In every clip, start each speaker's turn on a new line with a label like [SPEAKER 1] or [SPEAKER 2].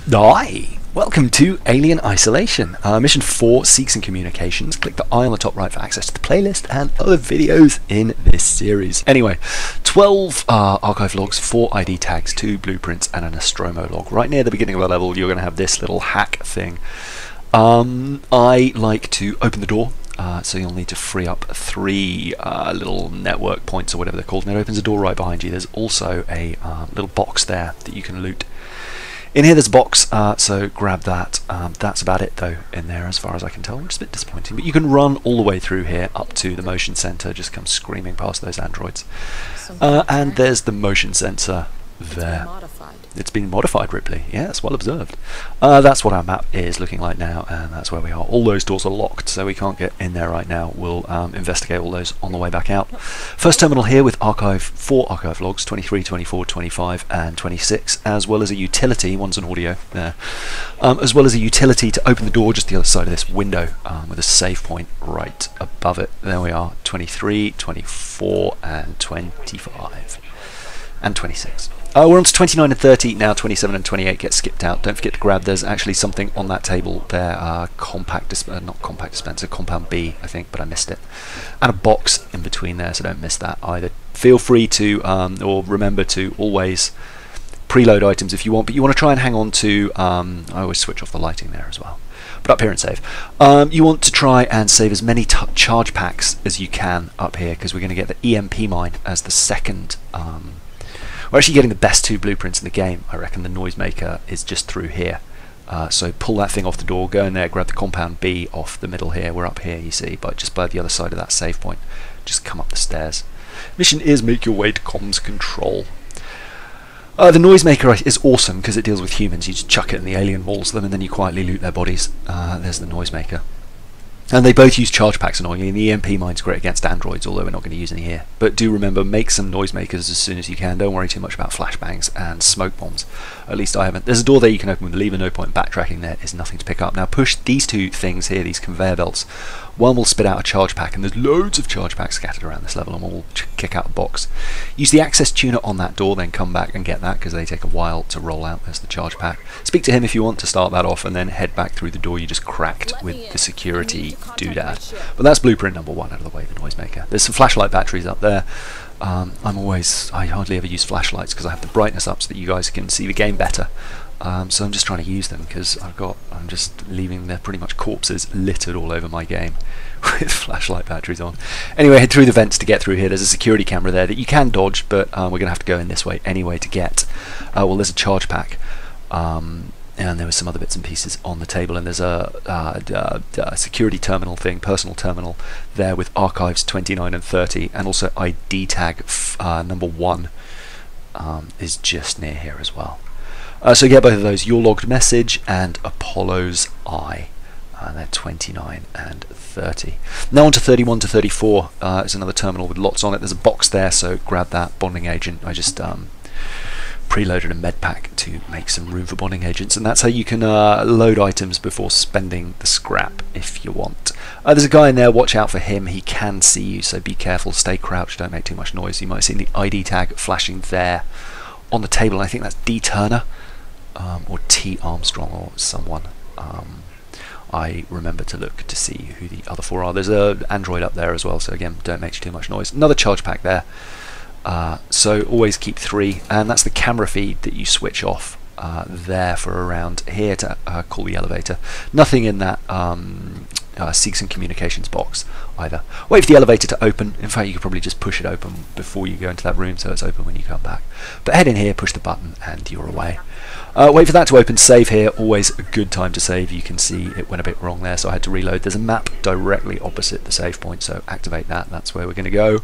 [SPEAKER 1] Hi! Welcome to Alien Isolation, Mission 4, Seegson Communications. Click the eye on the top right for access to the playlist and other videos in this series. Anyway, 12 archive logs, 4 ID tags, 2 blueprints and a Nostromo log. Right near the beginning of the level you're going to have this little hack thing. I like to open the door, so you'll need to free up 3 little network points or whatever they're called, and it opens a door right behind you. There's also a little box there that you can loot. In here there's a box, so grab that. That's about it though in there as far as I can tell, which is a bit disappointing. But you can run all the way through here up to the motion sensor, just come screaming past those androids. And there's the motion sensor there. It's been modified, Ripley. Yes, well observed. That's what our map is looking like now, and that's where we are. All those doors are locked, so we can't get in there right now. We'll investigate all those on the way back out. First terminal here with 4 archive logs, 23, 24, 25 and 26, as well as a utility, one's an audio there, as well as a utility to open the door just the other side of this window with a save point right above it. There we are, 23, 24 and 25 and 26. We're on to 29 and 30, now 27 and 28 get skipped out. Don't forget to grab, there's actually something on that table there, not compact dispenser, compound B I think, but I missed it. And a box in between there, so don't miss that either. Feel free to, or remember to always preload items if you want, but you want to try and hang on to, I always switch off the lighting there as well. But up here and save. You want to try and save as many charge packs as you can up here, because we're going to get the EMP Mine as the second. We're actually getting the best 2 blueprints in the game. I reckon the Noisemaker is just through here. So pull that thing off the door, go in there, grab the compound B off the middle here. We're up here, you see, but just by the other side of that save point. Just come up the stairs. Mission is make your way to comms control. The Noisemaker is awesome because it deals with humans. You just chuck it and the alien mauls them and then you quietly loot their bodies. There's the Noisemaker. And they both use charge packs annoyingly, and the EMP Mine's great against androids, although we're not going to use any here. But do remember, make some Noisemakers as soon as you can. Don't worry too much about flashbangs and smoke bombs. At least I haven't. There's a door there you can open with a lever, no point backtracking, there is nothing to pick up. Now push these 2 things here, these conveyor belts. One will spit out a charge pack, and there's loads of charge packs scattered around this level, and one will kick out a box. Use the access tuner on that door, then come back and get that, because they take a while to roll out. There's the charge pack. Speak to him if you want to start that off, and then head back through the door you just cracked with the security doodad. But that's blueprint number 1 out of the way, the Noisemaker. There's some flashlight batteries up there. I hardly ever use flashlights because I have the brightness up so that you guys can see the game better. So I'm just trying to use them because I'm just leaving there pretty much corpses littered all over my game with flashlight batteries on. Anyway, head through the vents to get through here. There's a security camera there that you can dodge, but we're going to have to go in this way anyway to get. Well, there's a charge pack. And there were some other bits and pieces on the table, and there's a security terminal thing, personal terminal there with archives 29 and 30, and also ID tag number 1 is just near here as well. So get both of those, your logged message and Apollo's eye. They're 29 and 30. Now on to 31 to 34 is another terminal with lots on it. There's a box there, so grab that bonding agent. I just preloaded a med pack to make some room for bonding agents, and that's how you can load items before spending the scrap if you want. There's a guy in there, watch out for him, he can see you, so be careful, stay crouched, don't make too much noise. You might have seen the ID tag flashing there on the table, and I think that's D.Turner or T.Armer or someone. I remember to look to see who the other 4 are. There's an android up there as well, so again, don't make too much noise. Another charge pack there. So always keep 3, and that's the camera feed that you switch off there for around here to call the elevator. Nothing in that Seegson Communications box either. Wait for the elevator to open. In fact, you could probably just push it open before you go into that room so it's open when you come back. But head in here, push the button, and you're away. Wait for that to open, save here, always a good time to save. You can see it went a bit wrong there, so I had to reload. There's a map directly opposite the save point, so activate that, that's where we're going to go.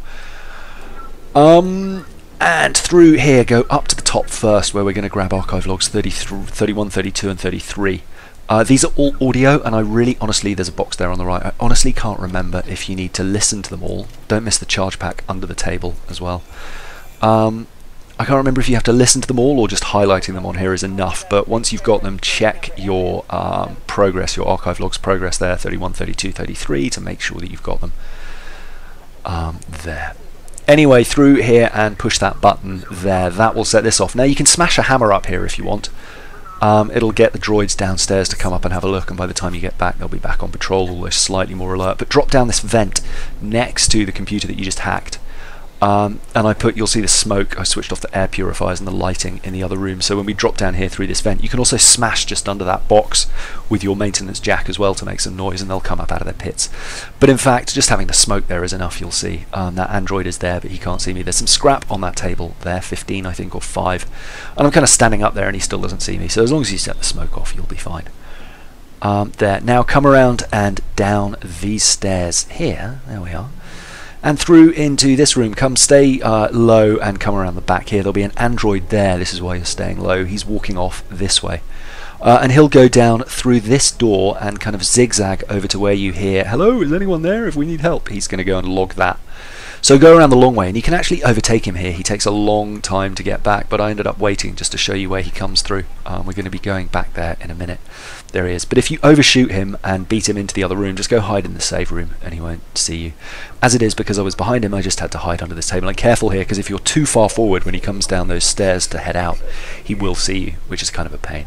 [SPEAKER 1] And through here, go up to the top first, where we're going to grab archive logs 31, 32 and 33. These are all audio, and I really, honestly, there's a box there on the right. I honestly can't remember if you need to listen to them all. Don't miss the charge pack under the table as well. I can't remember if you have to listen to them all or just highlighting them on here is enough, but once you've got them, check your progress, your archive logs progress there, 31, 32, 33, to make sure that you've got them there. Anyway, through here and push that button there. That will set this off. Now you can smash a hammer up here if you want. It'll get the droids downstairs to come up and have a look, and by the time you get back they'll be back on patrol, although slightly more alert. But drop down this vent next to the computer that you just hacked. And you'll see the smoke. I switched off the air purifiers and the lighting in the other room, so when we drop down here through this vent, you can also smash just under that box with your maintenance jack as well to make some noise, and they'll come up out of their pits. But in fact, just having the smoke there is enough. You'll see that android is there, but he can't see me. There's some scrap on that table there, 15 I think, or 5, and I'm kind of standing up there and he still doesn't see me, so as long as you set the smoke off you'll be fine. There, now come around and down these stairs here, there we are, and through into this room. Come, stay low and come around the back here. There'll be an android there. This is why you're staying low. He's walking off this way. And he'll go down through this door and kind of zigzag over to where you hear, hello, is anyone there? If we need help, he's going to go and log that. So go around the long way, and you can actually overtake him here. He takes a long time to get back, but I ended up waiting just to show you where he comes through. We're going to be going back there in a minute. There he is. But if you overshoot him and beat him into the other room, just go hide in the save room and he won't see you. As it is, because I was behind him, I just had to hide under this table. And careful here, because if you're too far forward when he comes down those stairs to head out, he will see you, which is kind of a pain.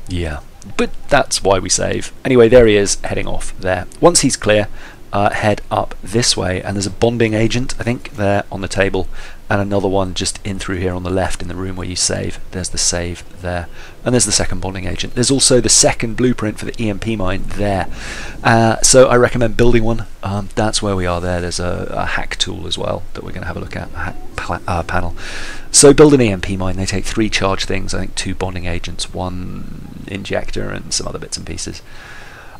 [SPEAKER 1] Yeah, but that's why we save. Anyway, there he is, heading off there. Once he's clear, head up this way, and there's a bonding agent, I think, there on the table, and another one just in through here on the left in the room where you save. There's the save there, and there's the second bonding agent. There's also the second blueprint for the EMP mine there, so I recommend building one. That's where we are there. There's a hack tool as well that we're going to have a look at, a hack panel. So build an EMP mine. They take 3 charge things, I think 2 bonding agents, 1 injector, and some other bits and pieces.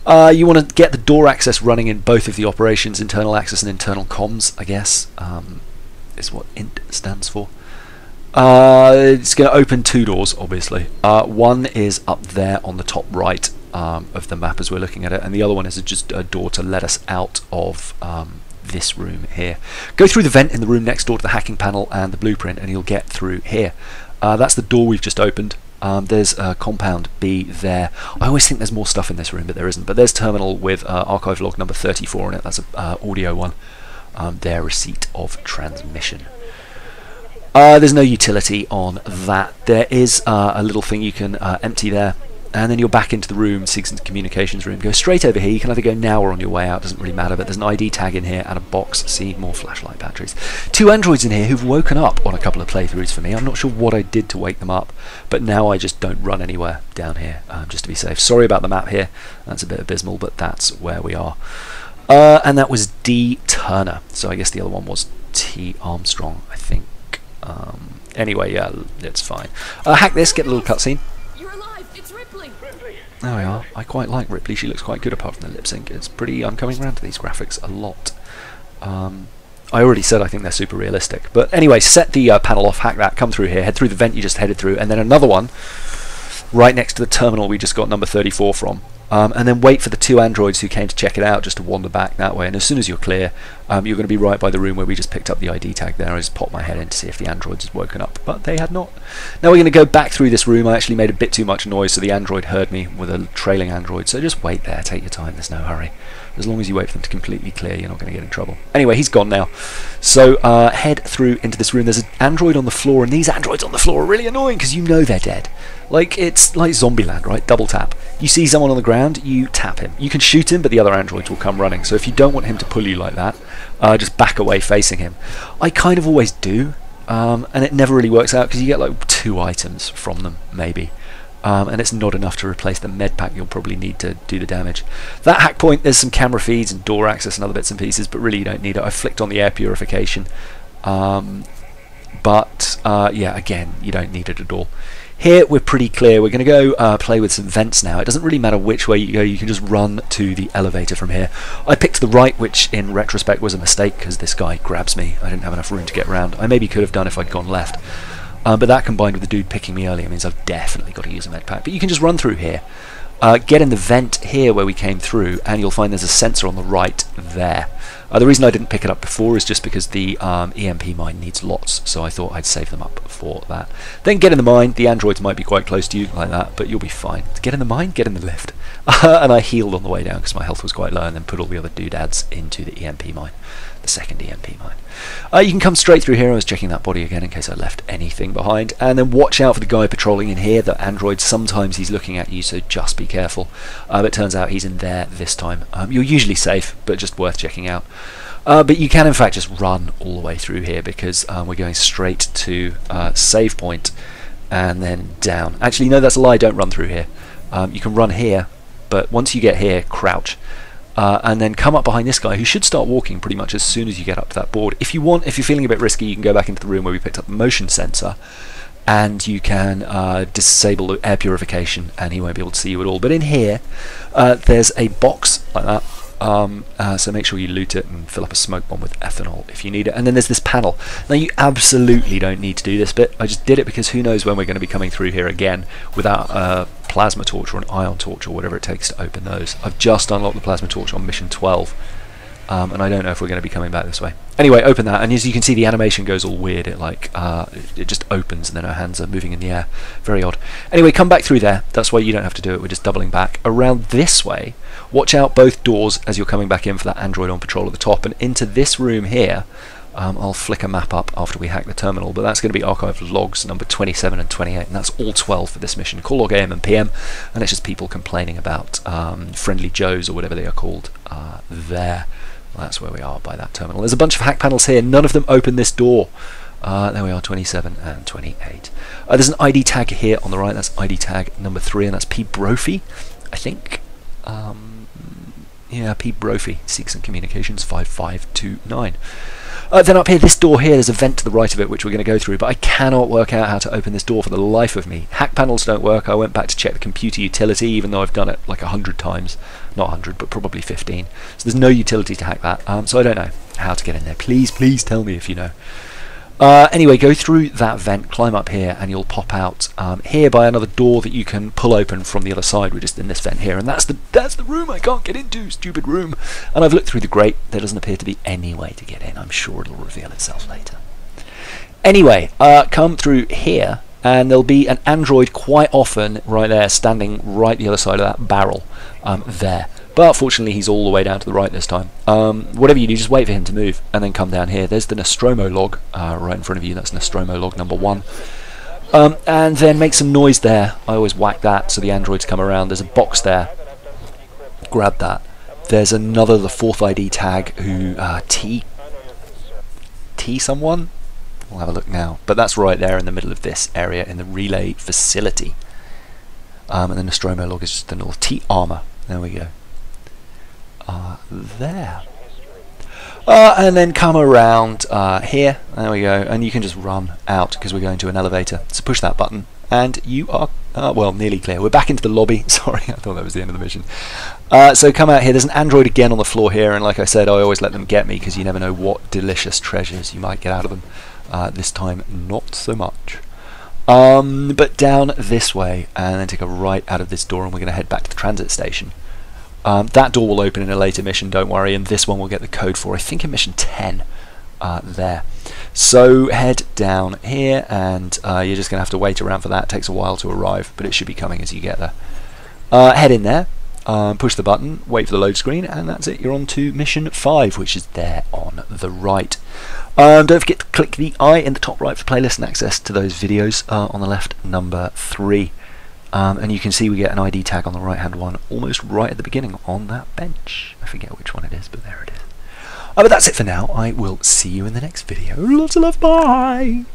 [SPEAKER 1] You want to get the door access running in both of the operations, internal access and internal comms, I guess, is what INT stands for. It's going to open 2 doors, obviously. One is up there on the top right of the map as we're looking at it, and the other one is just a door to let us out of this room here. Go through the vent in the room next door to the hacking panel and the blueprint, and you'll get through here. That's the door we've just opened. There's compound B there. I always think there's more stuff in this room, but there isn't. But there's terminal with archive log number 34 in it. That's an audio one. Their receipt of transmission. There's no utility on that. There is a little thing you can empty there, and then you're back into the room, Seegson Communications room. Go straight over here. You can either go now or on your way out, doesn't really matter, but there's an ID tag in here and a box. See, more flashlight batteries. 2 androids in here who've woken up on a couple of playthroughs for me. I'm not sure what I did to wake them up, but now I just don't run anywhere down here, just to be safe. Sorry about the map here. That's a bit abysmal, but that's where we are. And that was D.Turner. So I guess the other one was T. Armstrong, I think. Anyway, yeah, it's fine. Hack this, get a little cutscene. There we are. I quite like Ripley. She looks quite good apart from the lip sync. It's pretty. I'm coming around to these graphics a lot. I already said I think they're super realistic. But anyway, set the panel off, hack that, come through here, head through the vent you just headed through, and then another one right next to the terminal we just got number 34 from. And then wait for the 2 androids who came to check it out just to wander back that way, and as soon as you're clear, you're going to be right by the room where we just picked up the ID tag there. I just popped my head in to see if the androids had woken up, but they had not. Now we're going to go back through this room. I actually made a bit too much noise, so the android heard me with a trailing android, so just wait there, take your time, there's no hurry. As long as you wait for them to completely clear, you're not going to get in trouble. Anyway, he's gone now. So head through into this room. There's an android on the floor, and these androids on the floor are really annoying because you know they're dead. Like, it's like Zombieland, right? Double tap. You see someone on the ground, you tap him. You can shoot him, but the other androids will come running. So if you don't want him to pull you like that, just back away facing him. I kind of always do, and it never really works out because you get like 2 items from them, maybe. And it's not enough to replace the med pack you'll probably need to do the damage. That hack point, there's some camera feeds and door access and other bits and pieces, but really you don't need it. I flicked on the air purification, but yeah, again, you don't need it at all. Here we're pretty clear. We're going to go play with some vents now. It doesn't really matter which way you go, you can just run to the elevator from here. I picked the right, which in retrospect was a mistake because this guy grabs me. I didn't have enough room to get around. I maybe could have done if I'd gone left. But that combined with the dude picking me earlier means I've definitely got to use a med pack. But you can just run through here. get in the vent here where we came through, and you'll find there's a sensor on the right there. The reason I didn't pick it up before is just because the EMP mine needs lots, so I thought I'd save them up for that. Then get in the mine. The androids might be quite close to you like that, but you'll be fine. Get in the mine, get in the lift. And I healed on the way down because my health was quite low, and then put all the other doodads into the EMP mine, the second EMP mine. You can come straight through here. I was checking that body again in case I left anything behind, and then watch out for the guy patrolling in here. The android, sometimes he's looking at you, so just be careful. It turns out he's in there this time. You're usually safe, but just worth checking out. But you can in fact just run all the way through here because we're going straight to save point and then down. Actually no, that's a lie, don't run through here. You can run here, but once you get here, crouch. And then come up behind this guy, who should start walking pretty much as soon as you get up to that board. If you want, if you're feeling a bit risky, you can go back into the room where we picked up the motion sensor, and you can disable the air purification, and he won't be able to see you at all. But in here, there's a box like that. So make sure you loot it and fill up a smoke bomb with ethanol if you need it. And then there's this panel. Now you absolutely don't need to do this bit. I just did it because who knows when we're going to be coming through here again without a plasma torch or an ion torch or whatever it takes to open those. I've just unlocked the plasma torch on mission 12, and I don't know if we're going to be coming back this way. Anyway, open that, and as you can see, the animation goes all weird. It like it just opens, and then our hands are moving in the air. Very odd. Anyway, come back through there. That's why you don't have to do it. We're just doubling back around this way. Watch out both doors as you're coming back in for that android on patrol at the top, and into this room here. I'll flick a map up after we hack the terminal, but that's going to be archived logs number 27 and 28, and that's all 12 for this mission. Call log AM and PM, and it's just people complaining about friendly Joes or whatever they are called there. Well, that's where we are by that terminal. There's a bunch of hack panels here. None of them open this door. There we are, 27 and 28. There's an ID tag here on the right. That's ID tag number 3, and that's P.Brophy, I think. Yeah, P.Brophy, Seegson Communications 5529. Then up here, this door here, there's a vent to the right of it which we're going to go through, but I cannot work out how to open this door for the life of me. Hack panels don't work. I went back to check the computer utility, even though I've done it like 100 times. Not 100, but probably 15. So there's no utility to hack that, so I don't know how to get in there. Please, please tell me if you know. Anyway, go through that vent, climb up here, and you'll pop out here by another door that you can pull open from the other side. We're just in this vent here, and that's the room I can't get into, stupid room. And I've looked through the grate. There doesn't appear to be any way to get in. I'm sure it'll reveal itself later. Anyway, come through here, and there'll be an android quite often right there, standing right the other side of that barrel there. But fortunately he's all the way down to the right this time. Whatever you do, just wait for him to move and then come down here. There's the Nostromo Log right in front of you. That's Nostromo Log number 1. And then make some noise there. I always whack that so the androids come around. There's a box there. Grab that. There's another, the 4th ID tag, who T someone? We'll have a look now. But that's right there in the middle of this area in the relay facility. And the Nostromo Log is just the north. T.Armer. There we go. There. And then come around here. There we go. And you can just run out because we're going to an elevator. So push that button and you are, well, nearly clear. We're back into the lobby. Sorry, I thought that was the end of the mission. So come out here. There's an android again on the floor here. And like I said, I always let them get me because you never know what delicious treasures you might get out of them. This time, not so much. But down this way and then take a right out of this door and we're going to head back to the transit station. That door will open in a later mission, don't worry, and this one will get the code for, I think, in mission 10 there. So head down here and you're just going to have to wait around for that. It takes a while to arrive, but it should be coming as you get there. Head in there, push the button, wait for the load screen, and that's it. You're on to mission 5, which is there on the right. Don't forget to click the I in the top right for playlist and access to those videos. On the left, number 3. And you can see we get an ID tag on the right hand one almost right at the beginning on that bench. I forget which one it is, but there it is. But that's it for now. I will see you in the next video. Lots of love, bye!